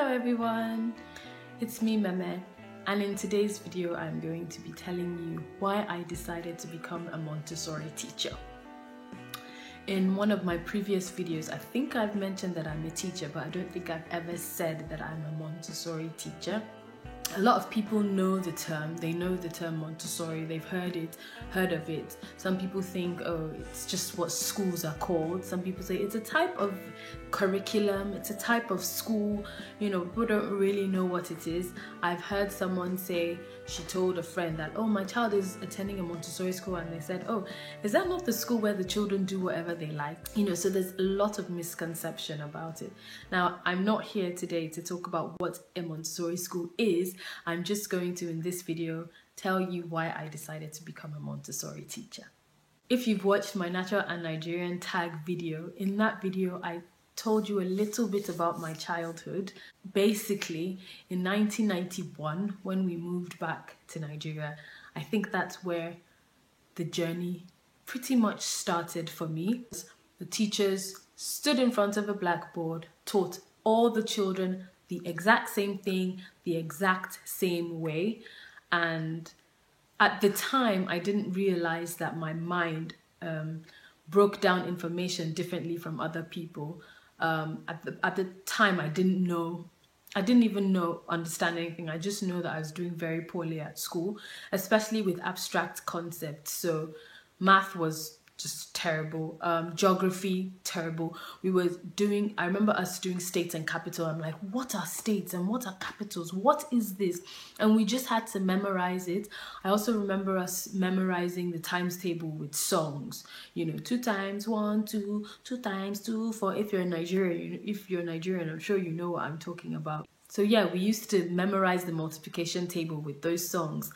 Hello everyone, it's me Meme, and in today's video I'm going to be telling you why I decided to become a Montessori teacher. In one of my previous videos, I think I've mentioned that I'm a teacher, but I don't think I've ever said that I'm a Montessori teacher. A lot of people know the term, they know the term Montessori, they've heard of it. Some people think, oh, it's just what schools are called. Some people say it's a type of curriculum, it's a type of school, people don't really know what it is. I've heard someone say, she told a friend that, oh, my child is attending a Montessori school, and they said, oh, is that not the school where the children do whatever they like? So there's a lot of misconception about it. Now, I'm not here today to talk about what a Montessori school is. I'm just going to, in this video, tell you why I decided to become a Montessori teacher. If you've watched my Natural and Nigerian tag video, in that video I told you a little bit about my childhood. Basically, in 1991, when we moved back to Nigeria, I think that's where the journey pretty much started for me. The teachers stood in front of a blackboard, taught all the children the exact same thing, the exact same way. And at the time, I didn't realize that my mind broke down information differently from other people. At the time, I didn't even understand anything. I just know that I was doing very poorly at school, especially with abstract concepts. So math was just terrible. Geography, terrible. I remember us doing states and capital. I'm like, what are states and what are capitals? What is this? And we just had to memorize it. I also remember us memorizing the times table with songs. 2 times 1, 2, 2 times 2, 4. If you're Nigerian, I'm sure you know what I'm talking about. So yeah, we used to memorize the multiplication table with those songs.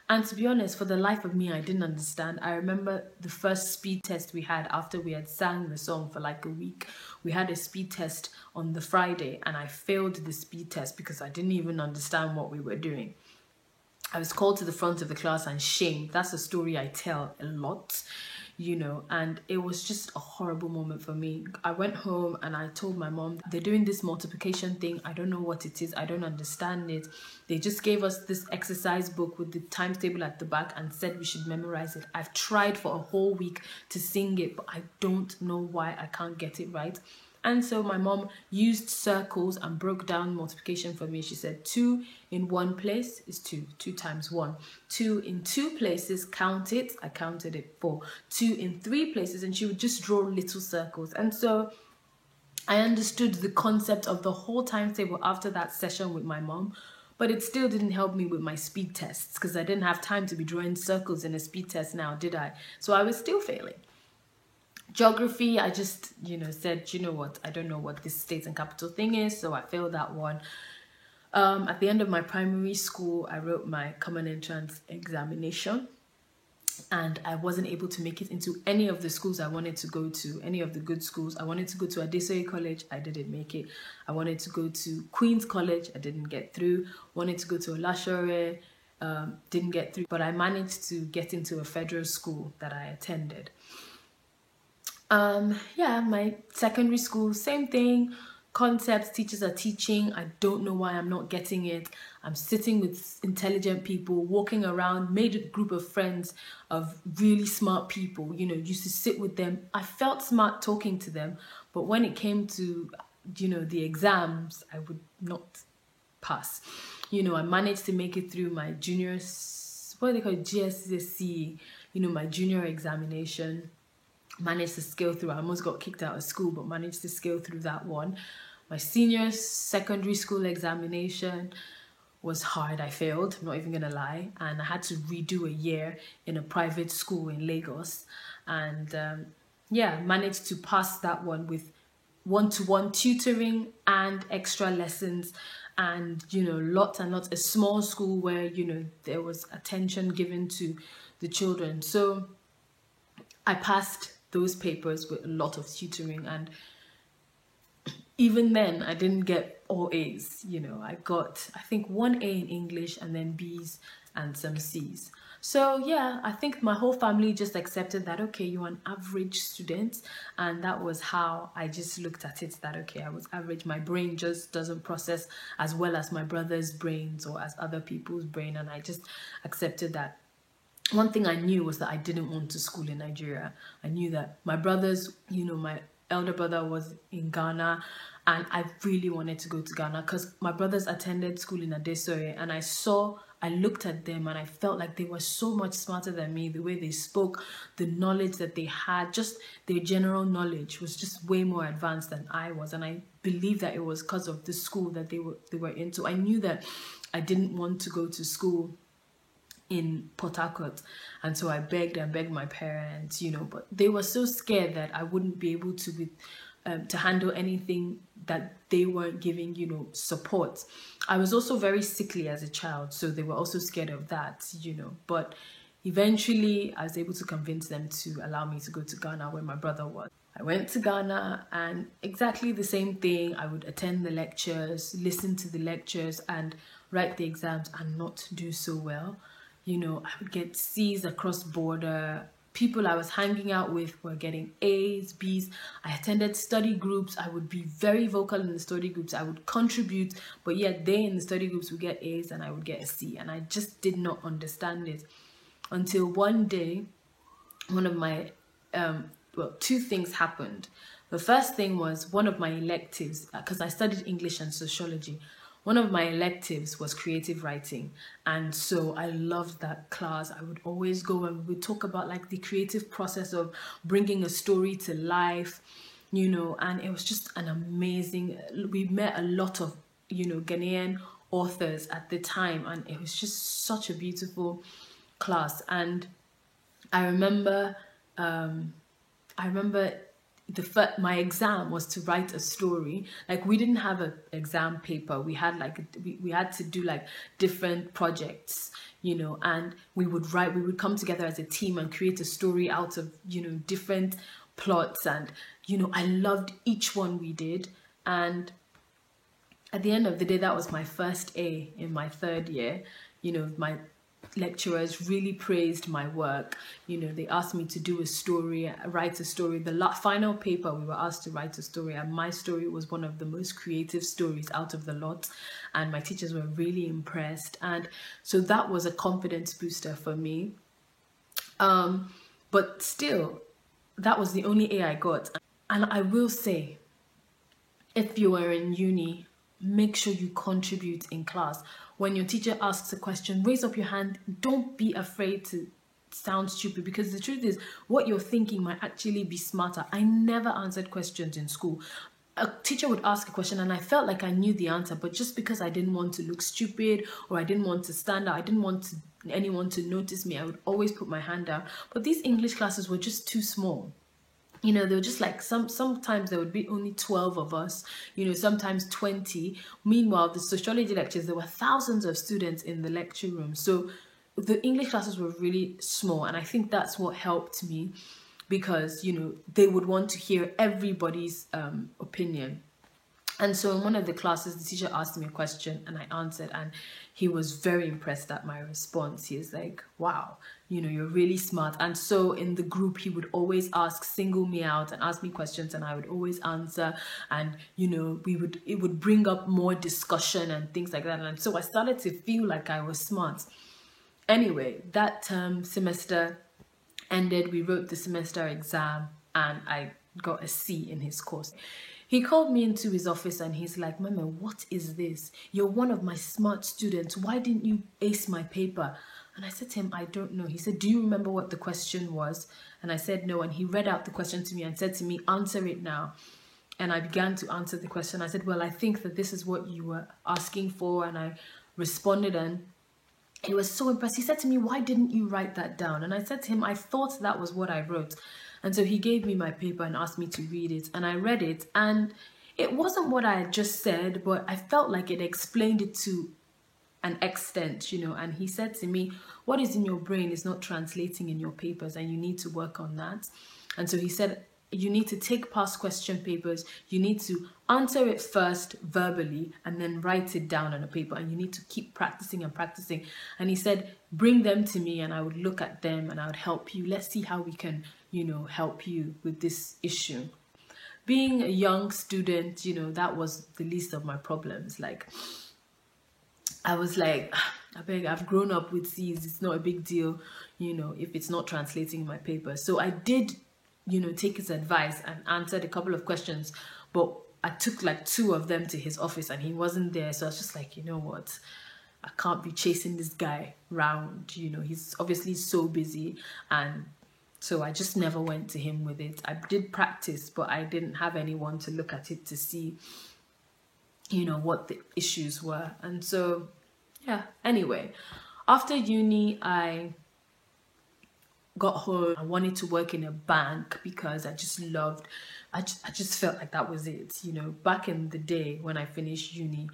And to be honest, for the life of me, I didn't understand. I remember the first speed test we had after we had sang the song for like a week. We had a speed test on the Friday, and I failed the speed test because I didn't even understand what we were doing. I was called to the front of the class and shamed. That's a story I tell a lot, and it was just a horrible moment for me. I went home and I told my mom, they're doing this multiplication thing. I don't know what it is. I don't understand it. They just gave us this exercise book with the times table at the back and said we should memorize it. I've tried for a whole week to sing it, but I don't know why I can't get it right. And so my mom used circles and broke down multiplication for me. She said 2 in one place is 2. 2 times 1. 2 in 2 places, count it. I counted it 4. 2 in 3 places, and she would just draw little circles. And so I understood the concept of the whole timetable after that session with my mom. But it still didn't help me with my speed tests because I didn't have time to be drawing circles in a speed test now, did I? So I was still failing. Geography, I just, said, what, I don't know what this state and capital thing is, so I failed that one. At the end of my primary school, I wrote my common entrance examination, and I wasn't able to make it into any of the schools I wanted to go to, any of the good schools. I wanted to go to Adesoye College, I didn't make it. I wanted to go to Queen's College, I didn't get through. Wanted to go to Olashore, didn't get through. But I managed to get into a federal school that I attended. My secondary school, same thing. Concepts, teachers are teaching. I don't know why I'm not getting it. I'm sitting with intelligent people, walking around, made a group of friends of really smart people, used to sit with them. I felt smart talking to them, but when it came to, the exams, I would not pass. I managed to make it through my GSSC, my junior examination. Managed to scale through. I almost got kicked out of school, but managed to scale through that one. My senior secondary school examination was hard. I failed, I'm not even gonna lie, and I had to redo a year in a private school in Lagos. And managed to pass that one with one-to-one tutoring and extra lessons, and lots and lots. A small school where there was attention given to the children. So I passed those papers with a lot of tutoring, and even then I didn't get all A's. I got, I think, 1 A in English and then B's and some C's. So yeah, I think my whole family just accepted that, okay, you're an average student. And that was how I just looked at it, that, okay, I was average. My brain just doesn't process as well as my brother's brains or as other people's brain. And I just accepted that. One thing I knew was that I didn't want to school in Nigeria. I knew that my brothers, my elder brother was in Ghana, and I really wanted to go to Ghana because my brothers attended school in Adesoye, and I looked at them and I felt like they were so much smarter than me. The way they spoke, the knowledge that they had, just their general knowledge was just way more advanced than I was. And I believe that it was because of the school that they were into. I knew that I didn't want to go to school in Port Harcourt, and so I begged and begged my parents, but they were so scared that I wouldn't be able to handle anything that they weren't giving, support. I was also very sickly as a child, so they were also scared of that, but eventually I was able to convince them to allow me to go to Ghana where my brother was. I went to Ghana, and exactly the same thing. I would attend the lectures, listen to the lectures, and write the exams and not do so well. I would get C's across border. People I was hanging out with were getting A's, B's. I attended study groups. I would be very vocal in the study groups. I would contribute, but yet they in the study groups would get A's and I would get a C. And I just did not understand it until one day, one of my, two things happened. The first thing was one of my electives, because I studied English and sociology. One of my electives was creative writing, and so I loved that class. I would always go and we would talk about like the creative process of bringing a story to life, and it was just an amazing, we met a lot of, Ghanaian authors at the time, and it was just such a beautiful class. And I remember my exam was to write a story. Like, we didn't have an exam paper. We had we had to do like different projects, and we would come together as a team and create a story out of, different plots. And, I loved each one we did. And at the end of the day, that was my first A in my third year. My lecturers really praised my work. They asked me to do a story, write a story. The final paper, we were asked to write a story, and my story was one of the most creative stories out of the lot, and my teachers were really impressed. And so that was a confidence booster for me. But still, that was the only A I got. And I will say, if you are in uni, make sure you contribute in class. When your teacher asks a question, raise up your hand. Don't be afraid to sound stupid, because the truth is, what you're thinking might actually be smarter. I never answered questions in school. A teacher would ask a question and I felt like I knew the answer, but just because I didn't want to look stupid, or I didn't want to stand out, I didn't want anyone to notice me, I would always put my hand down. But these English classes were just too small. They were just like, sometimes there would be only 12 of us, sometimes 20. Meanwhile, the sociology lectures, there were thousands of students in the lecture room. So the English classes were really small. And I think that's what helped me, because, they would want to hear everybody's opinion. And so in one of the classes, the teacher asked me a question and I answered, and he was very impressed at my response. He was like, wow, you're really smart. And so in the group, he would always single me out and ask me questions, and I would always answer. And, it would bring up more discussion and things like that. And so I started to feel like I was smart. Anyway, that semester ended. We wrote the semester exam and I got a C in his course. He called me into his office and he's like, Mama, what is this? You're one of my smart students. Why didn't you ace my paper? And I said to him, I don't know. He said, do you remember what the question was? And I said, no. And he read out the question to me and said to me, answer it now. And I began to answer the question. I said, well, I think that this is what you were asking for. And I responded, and he was so impressed. He said to me, why didn't you write that down? And I said to him, I thought that was what I wrote. And so he gave me my paper and asked me to read it. And I read it, and it wasn't what I had just said, but I felt like it explained it to an extent, And he said to me, what is in your brain is not translating in your papers, and you need to work on that. And so he said, you need to take past question papers, you need to answer it first verbally and then write it down on a paper, and you need to keep practicing and practicing. And he said, bring them to me and I would look at them and I would help you. Let's see how we can, help you with this issue. Being a young student, that was the least of my problems. Like, I was like, I beg, I've grown up with C's, it's not a big deal, if it's not translating my paper. So I did, take his advice and answered a couple of questions, but I took like 2 of them to his office and he wasn't there. So I was just like, you know what? I can't be chasing this guy around, he's obviously so busy. And so I just never went to him with it. I did practice, but I didn't have anyone to look at it to see, what the issues were. And so, yeah, anyway, after uni, I got home. I wanted to work in a bank because I just felt like that was it. Back in the day when I finished uni,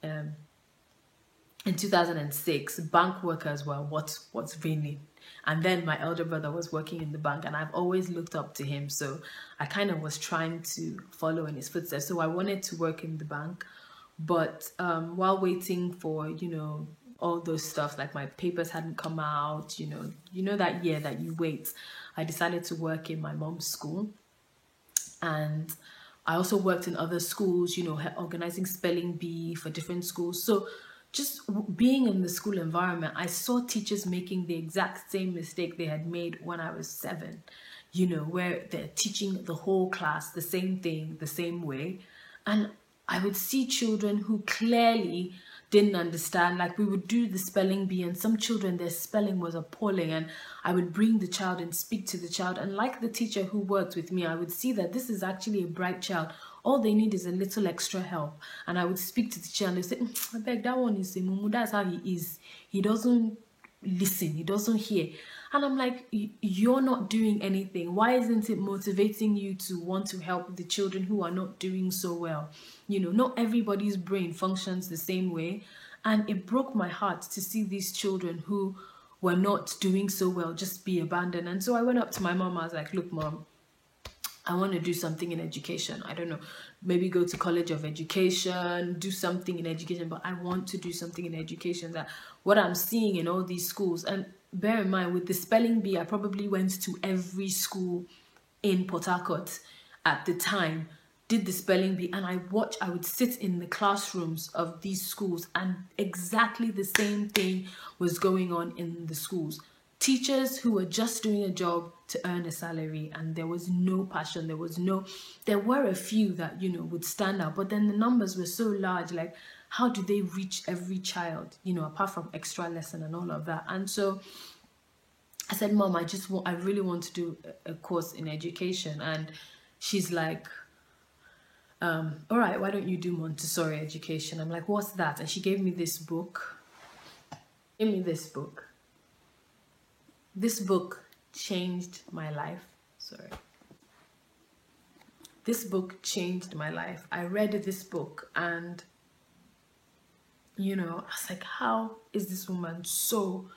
in 2006, bank workers were what's raining. And then my elder brother was working in the bank and I've always looked up to him. So I kind of was trying to follow in his footsteps. So I wanted to work in the bank. But while waiting for, all those stuff, like my papers hadn't come out, that year that you wait, I decided to work in my mom's school. And I also worked in other schools, organizing spelling bee for different schools. So just being in the school environment, I saw teachers making the exact same mistake they had made when I was 7, where they're teaching the whole class the same thing, the same way. And I would see children who clearly didn't understand. Like, we would do the spelling bee and some children, their spelling was appalling, and I would bring the child and speak to the child, and like the teacher who worked with me, I would see that this is actually a bright child. All they need is a little extra help. And I would speak to the child and they say, I beg, that one is a mumu, that's how he is. He doesn't listen, he doesn't hear. And I'm like, you're not doing anything. Why isn't it motivating you to want to help the children who are not doing so well? Not everybody's brain functions the same way. And it broke my heart to see these children who were not doing so well just be abandoned. And so I went up to my mom. I was like, look, Mom, I want to do something in education. I don't know, maybe go to College of Education, do something in education, but I want to do something in education. That what I'm seeing in all these schools, and bear in mind, with the spelling bee, I probably went to every school in Port Harcourt at the time, did the spelling bee, and I would sit in the classrooms of these schools and exactly the same thing was going on in the schools. Teachers who were just doing a job to earn a salary, and there was no passion, there were a few that, would stand out, but then the numbers were so large, like, how do they reach every child, apart from extra lesson and all of that? And so I said, Mom, I really want to do a course in education. And she's like, all right, why don't you do Montessori education? I'm like, what's that? And she gave me this book. This book changed my life. This book changed my life. I read this book and, I was like, how is this woman so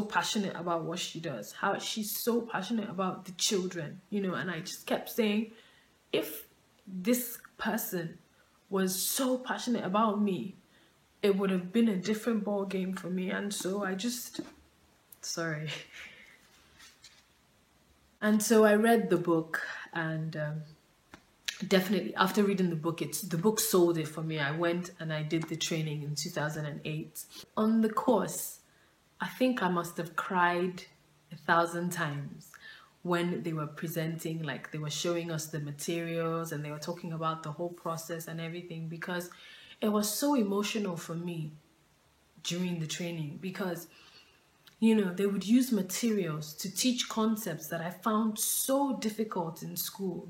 passionate about what she does? How she's so passionate about the children, and I just kept saying, if this person was so passionate about me, it would have been a different ball game for me. And so And so I read the book, and definitely after reading the book sold it for me. I went and I did the training in 2008. On the course, I think I must have cried 1,000 times when they were presenting, like they were showing us the materials and they were talking about the whole process and everything, because it was so emotional for me during the training, because they would use materials to teach concepts that I found so difficult in school,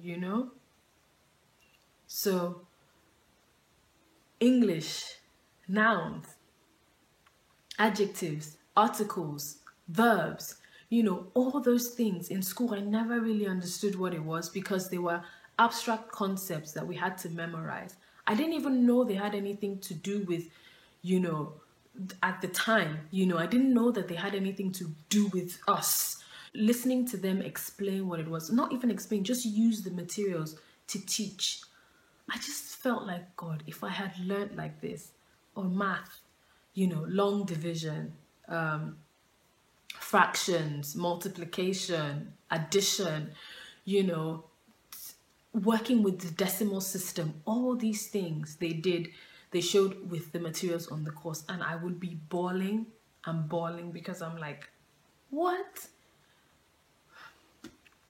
So, English, nouns, adjectives, articles, verbs, all those things in school, I never really understood what it was because they were abstract concepts that we had to memorize. I didn't even know they had anything to do with, at the time, I didn't know that they had anything to do with us, listening to them explain what it was, not even explain, just use the materials to teach. I just felt like, God, if I had learned like this, or math, long division, fractions, multiplication, addition, working with the decimal system, all these things they showed with the materials on the course, and I would be bawling and bawling because I'm like, what?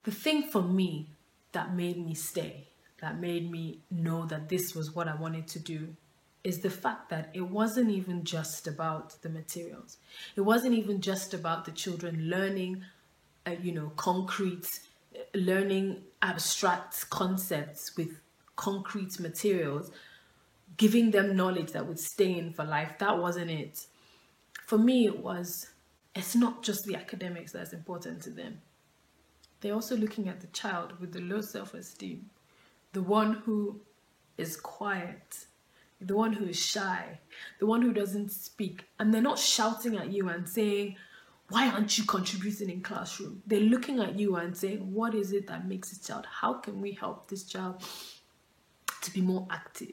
The thing for me that made me stay, that made me know that this was what I wanted to do, is the fact that it wasn't even just about the materials. It wasn't even just about the children learning, concrete, learning abstract concepts with concrete materials, giving them knowledge that would stay in for life. That wasn't it. For me, it's not just the academics that's important to them. They're also looking at the child with the low self-esteem, the one who is quiet, the one who is shy, the one who doesn't speak. And they're not shouting at you and saying, why aren't you contributing in classroom? They're looking at you and saying, what is it that makes this child? How can we help this child to be more active?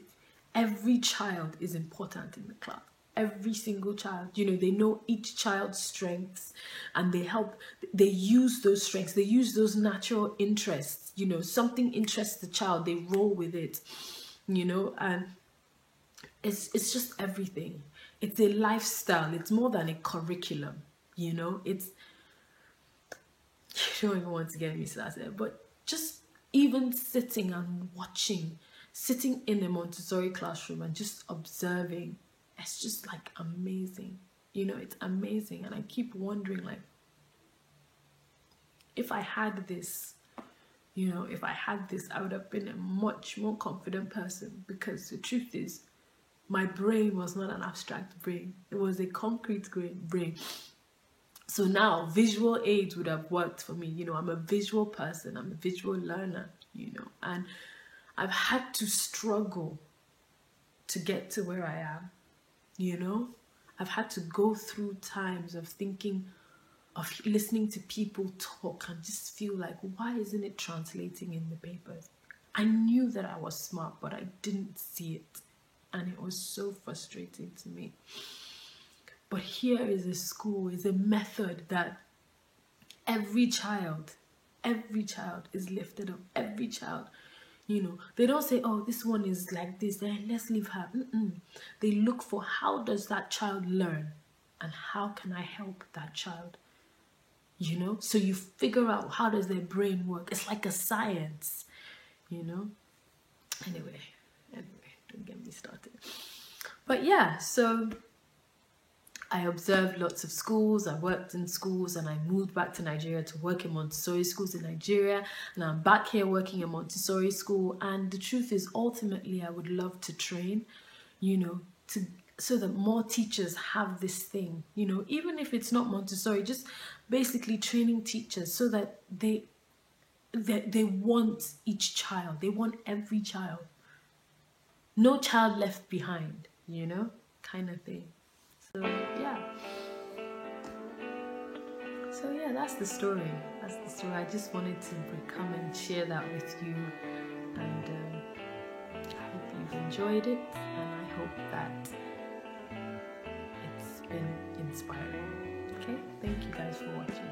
Every child is important in the class. Every single child, they know each child's strengths, and they use those strengths, they use those natural interests, something interests the child, they roll with it, and it's just everything. It's a lifestyle. It's more than a curriculum, it's, you don't even want to get me started, but just even sitting and watching, sitting in a Montessori classroom and just observing, it's just like amazing. It's amazing. And I keep wondering, like, if I had this, I would have been a much more confident person, because the truth is, my brain was not an abstract brain. It was a concrete brain. So now visual aids would have worked for me. I'm a visual person. I'm a visual learner, and I've had to struggle to get to where I am. I've had to go through times of thinking, of listening to people talk and just feel like, why isn't it translating in the papers? I knew that I was smart, but I didn't see it. And it was so frustrating to me. But here is a school, is a method that every child is lifted up. Every child. They don't say, oh, this one is like this, let's leave her. They look for, how does that child learn? And how can I help that child? So you figure out, how does their brain work? It's like a science, Anyway, don't get me started. But yeah, so I observed lots of schools, I worked in schools, and I moved back to Nigeria to work in Montessori schools in Nigeria, and I'm back here working in Montessori school. And the truth is, ultimately, I would love to train, so that more teachers have this thing, even if it's not Montessori, just basically training teachers so that they want each child, they want every child, no child left behind, kind of thing. So yeah, that's the story. I just wanted to come and share that with you, and I hope you've enjoyed it, and I hope that it's been inspiring. Okay, thank you guys for watching.